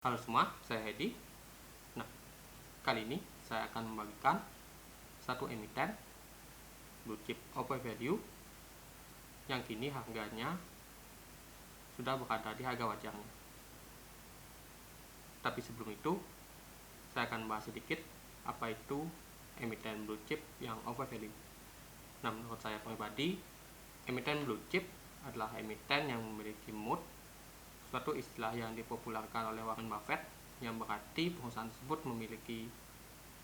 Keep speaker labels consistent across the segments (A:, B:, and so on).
A: Halo semua, saya Hedi. Nah, kali ini saya akan membagikan satu emiten blue chip overvalue yang kini harganya sudah berada di harga wajarnya. Tapi sebelum itu, saya akan bahas sedikit apa itu emiten blue chip yang overvalue. Nah, menurut saya pribadi, emiten blue chip adalah emiten yang memiliki mood, suatu istilah yang dipopulerkan oleh Warren Buffett, yang berarti perusahaan tersebut memiliki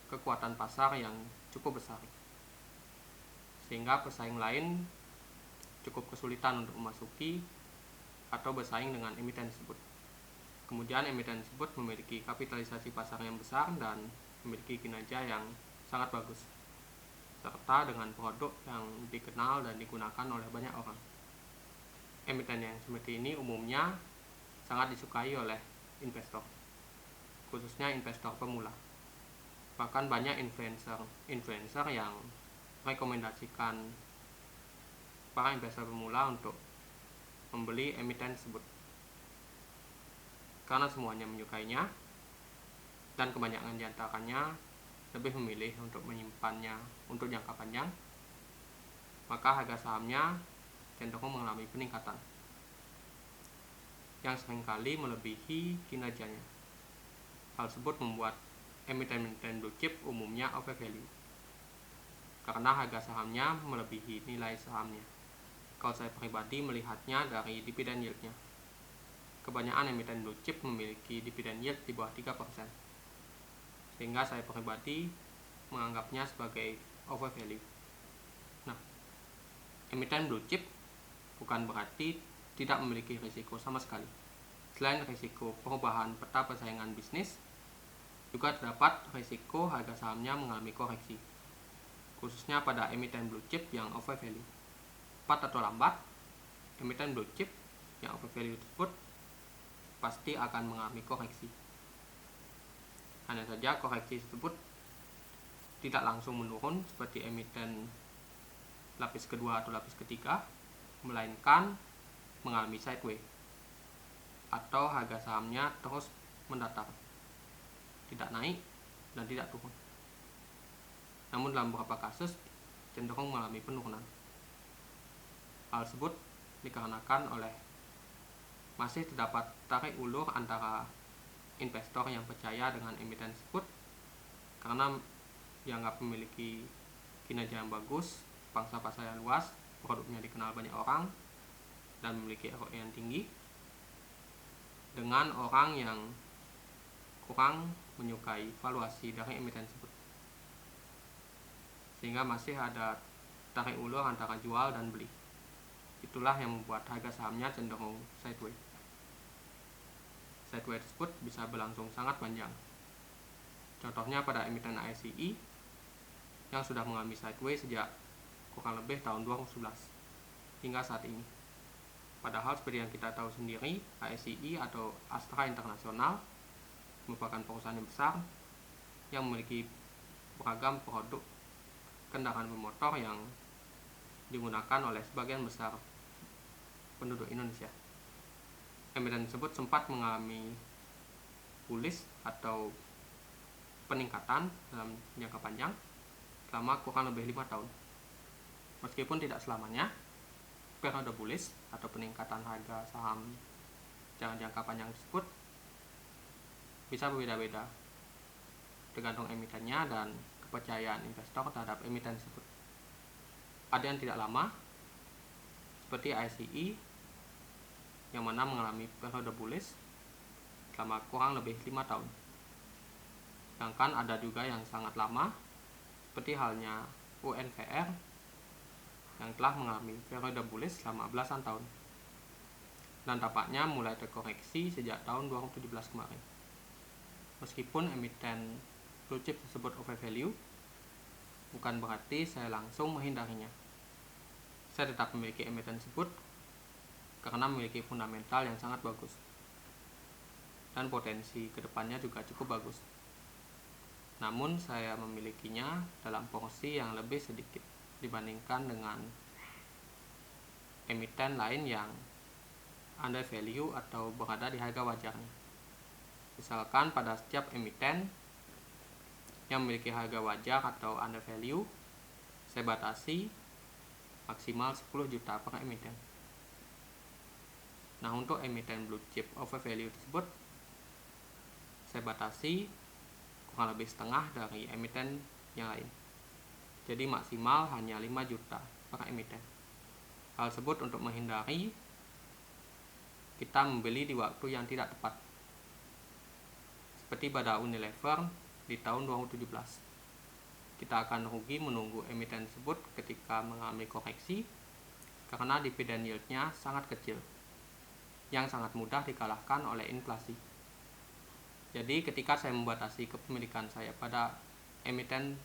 A: kekuatan pasar yang cukup besar, sehingga pesaing lain cukup kesulitan untuk memasuki atau bersaing dengan emiten tersebut. Kemudian emiten tersebut memiliki kapitalisasi pasar yang besar dan memiliki kinerja yang sangat bagus, serta dengan produk yang dikenal dan digunakan oleh banyak orang. Emiten yang seperti ini umumnya sangat disukai oleh investor, khususnya investor pemula. Bahkan banyak influencer yang merekomendasikan para investor pemula untuk membeli emiten tersebut, karena semuanya menyukainya dan kebanyakan diantaranya lebih memilih untuk menyimpannya untuk jangka panjang, maka harga sahamnya cenderung mengalami peningkatan yang seringkali melebihi kinerjanya. Hal tersebut membuat emiten-emiten blue chip umumnya overvalue, karena harga sahamnya melebihi nilai sahamnya. Kalau saya pribadi melihatnya dari dividen yield-nya. Kebanyakan emiten blue chip memiliki dividen yield di bawah 3%, sehingga saya pribadi menganggapnya sebagai overvalue. Nah, emiten blue chip bukan berarti tidak memiliki risiko sama sekali. Selain risiko perubahan peta persaingan bisnis, juga terdapat risiko harga sahamnya mengalami koreksi, khususnya pada emiten blue chip yang overvalue. Cepat atau lambat, emiten blue chip yang overvalue tersebut pasti akan mengalami koreksi. Hanya saja koreksi tersebut tidak langsung menurun seperti emiten lapis kedua atau lapis ketiga, melainkan mengalami sideways atau harga sahamnya terus mendatar, tidak naik dan tidak turun. Namun dalam beberapa kasus cenderung mengalami penurunan. Hal tersebut dikarenakan oleh masih terdapat tarik ulur antara investor yang percaya dengan emiten tersebut karena dianggap memiliki kinerja yang bagus, pangsa pasar yang luas, produknya dikenal banyak orang, dan memiliki ROE yang tinggi, dengan orang yang kurang menyukai valuasi dari emiten tersebut, sehingga masih ada tarik ulur antara jual dan beli. Itulah yang membuat harga sahamnya cenderung sideways. Sideways tersebut bisa berlangsung sangat panjang. Contohnya pada emiten ASCI yang sudah mengalami sideways sejak kurang lebih tahun 2011 hingga saat ini. Padahal seperti yang kita tahu sendiri, ASCI atau Astra International merupakan perusahaan yang besar yang memiliki beragam produk kendaraan bermotor yang digunakan oleh sebagian besar penduduk Indonesia. Emiten tersebut sempat mengalami bullish atau peningkatan dalam jangka panjang selama kurang lebih 5 tahun. Meskipun tidak selamanya, periode bullish atau peningkatan harga saham dalam jangka panjang tersebut bisa berbeda-beda tergantung emitennya dan kepercayaan investor terhadap emiten tersebut. Ada yang tidak lama seperti ASCI yang mana mengalami periode bullish selama kurang lebih 5 tahun. Sedangkan ada juga yang sangat lama seperti halnya UNVR yang telah mengalami periode bullish selama belasan tahun dan tampaknya mulai terkoreksi sejak tahun 2017 kemarin. Meskipun emiten blue chip tersebut overvalue, bukan berarti saya langsung menghindarinya. Saya tetap memiliki emiten tersebut karena memiliki fundamental yang sangat bagus dan potensi kedepannya juga cukup bagus. Namun saya memilikinya dalam porsi yang lebih sedikit dibandingkan dengan emiten lain yang under value atau berada di harga wajarnya. Misalkan pada setiap emiten yang memiliki harga wajar atau under value, saya batasi maksimal 10 juta per emiten. Nah, untuk emiten blue chip over value tersebut, saya batasi kurang lebih setengah dari emiten yang lain. Jadi maksimal hanya 5 juta per emiten. Hal tersebut untuk menghindari kita membeli di waktu yang tidak tepat. Seperti pada Unilever di tahun 2017. Kita akan rugi menunggu emiten tersebut ketika mengalami koreksi karena dividen yield-nya sangat kecil, yang sangat mudah dikalahkan oleh inflasi. Jadi ketika saya membatasi kepemilikan saya pada emiten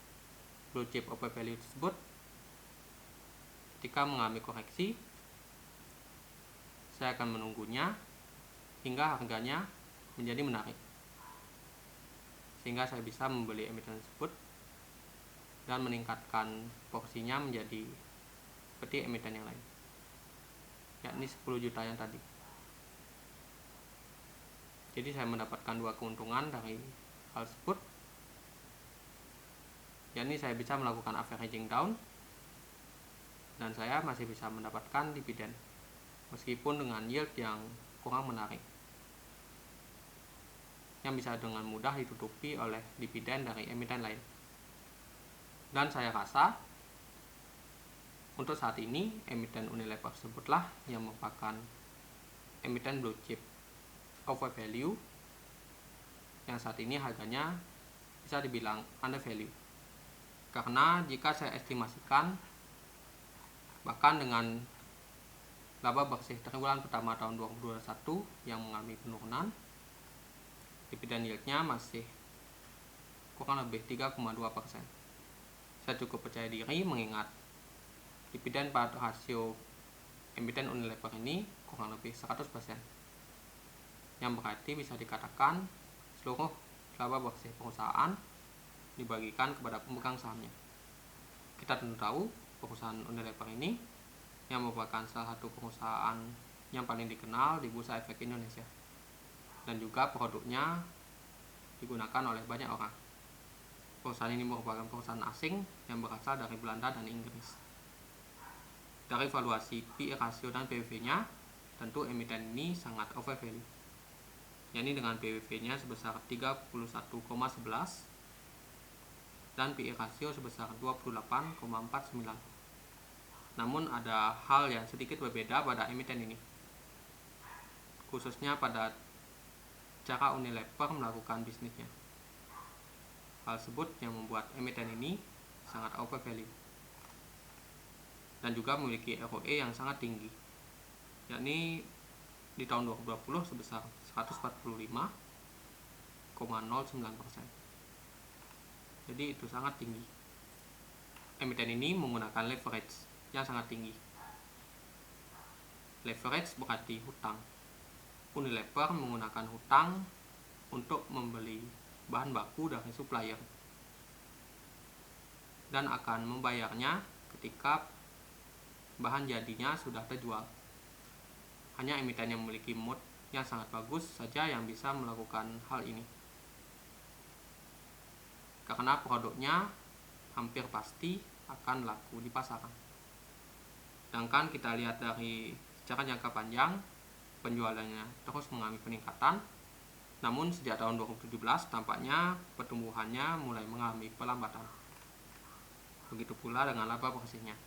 A: blue chip over value tersebut, ketika mengalami koreksi, saya akan menunggunya hingga harganya menjadi menarik, sehingga saya bisa membeli emiten tersebut dan meningkatkan porsinya menjadi seperti emiten yang lain, yakni 10 juta yang tadi. Jadi saya mendapatkan dua keuntungan dari hal tersebut, yakni saya bisa melakukan averaging down dan saya masih bisa mendapatkan dividen meskipun dengan yield yang kurang menarik, yang bisa dengan mudah ditutupi oleh dividen dari emiten lain. Dan saya rasa untuk saat ini emiten Unilever tersebutlah yang merupakan emiten blue chip over value yang saat ini harganya bisa dibilang under value. Karena jika saya estimasikan bahkan dengan laba bersih triwulan pertama tahun 2021 yang mengalami penurunan, dividen yield-nya masih kurang lebih 3,2%. Saya cukup percaya diri mengingat dividen pada rasio emiten Unilever ini kurang lebih 100%, yang berarti bisa dikatakan seluruh laba bersih perusahaan dibagikan kepada pemegang sahamnya. Kita tentu tahu perusahaan Unilever ini yang merupakan salah satu perusahaan yang paling dikenal di Bursa Efek Indonesia, dan juga produknya digunakan oleh banyak orang. Perusahaan ini merupakan perusahaan asing yang berasal dari Belanda dan Inggris. Dari valuasi PE rasio dan PBV-nya, tentu emiten ini sangat overvalue, yakni dengan PBV-nya sebesar 31,11 dan PE rasio sebesar 28,49. Namun ada hal yang sedikit berbeda pada emiten ini, khususnya pada cara Unilever melakukan bisnisnya. Hal tersebut yang membuat emiten ini sangat overvalue dan juga memiliki ROE yang sangat tinggi, yakni di tahun 2020 sebesar 145,09%. Jadi itu sangat tinggi. Emiten ini menggunakan leverage yang sangat tinggi. Leverage berarti hutang. Unilever menggunakan hutang untuk membeli bahan baku dari supplier dan akan membayarnya ketika bahan jadinya sudah terjual. Hanya emiten yang memiliki mood yang sangat bagus saja yang bisa melakukan hal ini, karena produknya hampir pasti akan laku di pasaran. Sedangkan kita lihat dari secara jangka panjang, penjualannya terus mengalami peningkatan. Namun sejak tahun 2017 tampaknya pertumbuhannya mulai mengalami pelambatan. Begitu pula dengan laba bersihnya.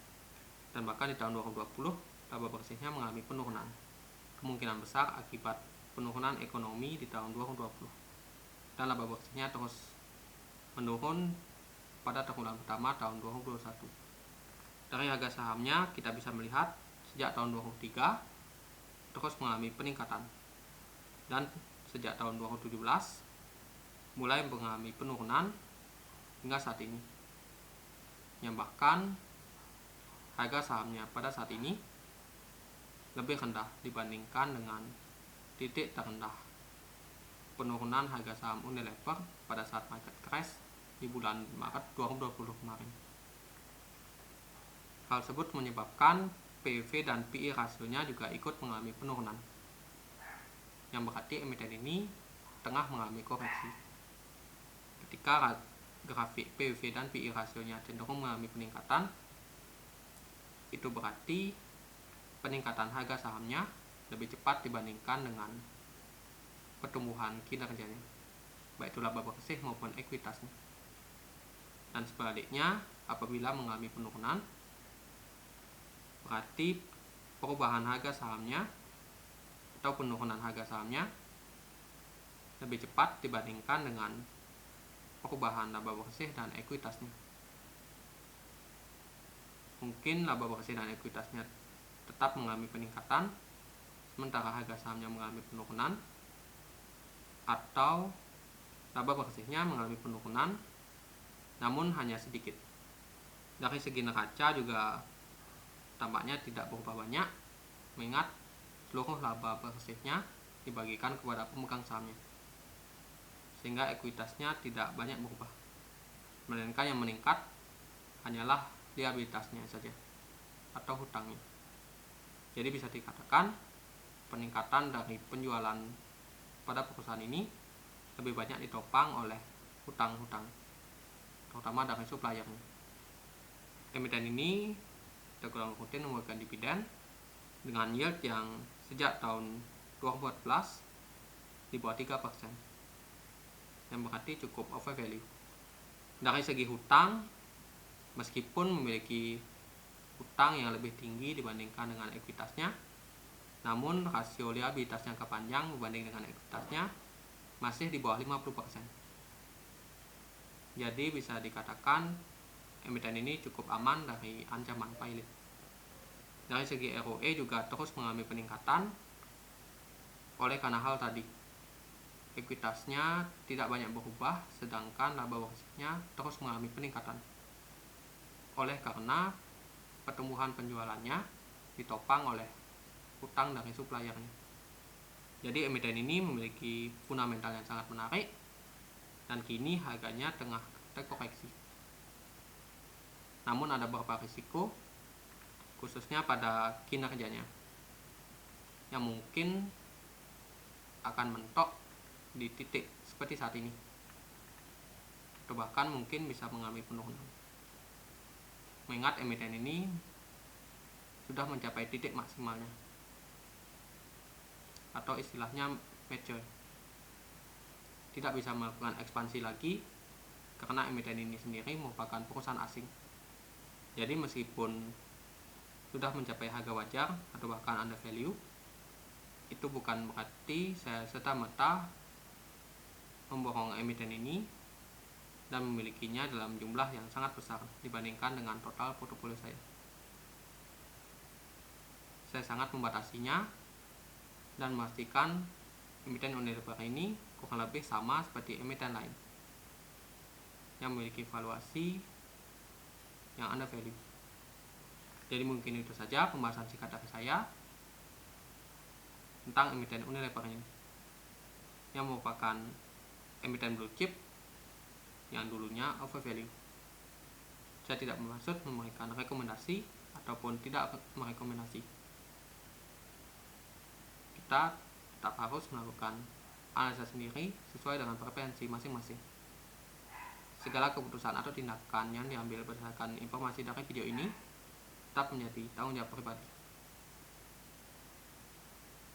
A: Dan bahkan di tahun 2020 laba bersihnya mengalami penurunan. Kemungkinan besar akibat penurunan ekonomi di tahun 2020. Dan laba bersihnya terus menurun pada triwulan pertama tahun 2021. Dari harga sahamnya kita bisa melihat sejak tahun 2003 terus mengalami peningkatan. Dan sejak tahun 2017 mulai mengalami penurunan hingga saat ini, yang bahkan harga sahamnya pada saat ini lebih rendah dibandingkan dengan titik terendah penurunan harga saham Unilever pada saat market crash di bulan Maret 2020 kemarin. Hal tersebut menyebabkan PEV dan PE rasionya juga ikut mengalami penurunan, yang berarti emiten ini tengah mengalami koreksi. Ketika grafik PBV dan PI rasionya cenderung mengalami peningkatan, itu berarti peningkatan harga sahamnya lebih cepat dibandingkan dengan pertumbuhan kinerjanya, baik itu laba bersih maupun ekuitasnya. Dan sebaliknya, apabila mengalami penurunan, berarti perubahan harga sahamnya atau penurunan harga sahamnya lebih cepat dibandingkan dengan perubahan laba bersih dan ekuitasnya. Mungkin laba bersih dan ekuitasnya tetap mengalami peningkatan, sementara harga sahamnya mengalami penurunan, atau laba bersihnya mengalami penurunan namun hanya sedikit. Dari segi neraca juga tampaknya tidak berubah banyak, mengingat seluruh laba bersihnya dibagikan kepada pemegang sahamnya, sehingga ekuitasnya tidak banyak berubah, melainkan yang meningkat hanyalah liabilitasnya saja atau hutangnya. Jadi bisa dikatakan peningkatan dari penjualan pada perusahaan ini lebih banyak ditopang oleh hutang-hutang, terutama dari suppliernya. Emiten ini tergolong rutin memberikan dividen dengan yield yang sejak tahun 2014 di bawah 3%, yang berarti cukup overvalue. Dari segi hutang, meskipun memiliki hutang yang lebih tinggi dibandingkan dengan ekuitasnya, namun rasio liabilitas jangka panjang berbanding dengan ekuitasnya masih di bawah 50%. Jadi bisa dikatakan emiten ini cukup aman dari ancaman pilot. Dari segi ROE juga terus mengalami peningkatan oleh karena hal tadi. Ekuitasnya tidak banyak berubah, sedangkan laba bersihnya terus mengalami peningkatan oleh karena pertumbuhan penjualannya ditopang oleh hutang dari suppliernya. Jadi emiten ini memiliki fundamental yang sangat menarik dan kini harganya tengah terkoreksi. Namun ada beberapa risiko, khususnya pada kinerjanya, yang mungkin akan mentok di titik seperti saat ini, atau bahkan mungkin bisa mengalami penurunan. Mengingat emiten ini sudah mencapai titik maksimalnya, atau istilahnya mature, tidak bisa melakukan ekspansi lagi karena emiten ini sendiri merupakan perusahaan asing. Jadi meskipun sudah mencapai harga wajar atau bahkan under value, itu bukan berarti saya serta-merta memborong emiten ini dan memilikinya dalam jumlah yang sangat besar dibandingkan dengan total portofolio saya. Saya sangat membatasinya dan memastikan emiten Unilever ini kurang lebih sama seperti emiten lain yang memiliki valuasi yang under value. Jadi mungkin itu saja pembahasan singkat dari saya tentang emiten Unilever ini, yang merupakan emiten blue chip yang dulunya overvalue. Saya tidak bermaksud memberikan rekomendasi ataupun tidak merekomendasi. Kita tetap harus melakukan analisa sendiri sesuai dengan preferensi masing-masing. Segala keputusan atau tindakan yang diambil berdasarkan informasi dari video ini tetap menjadi tanggung jawab pribadi.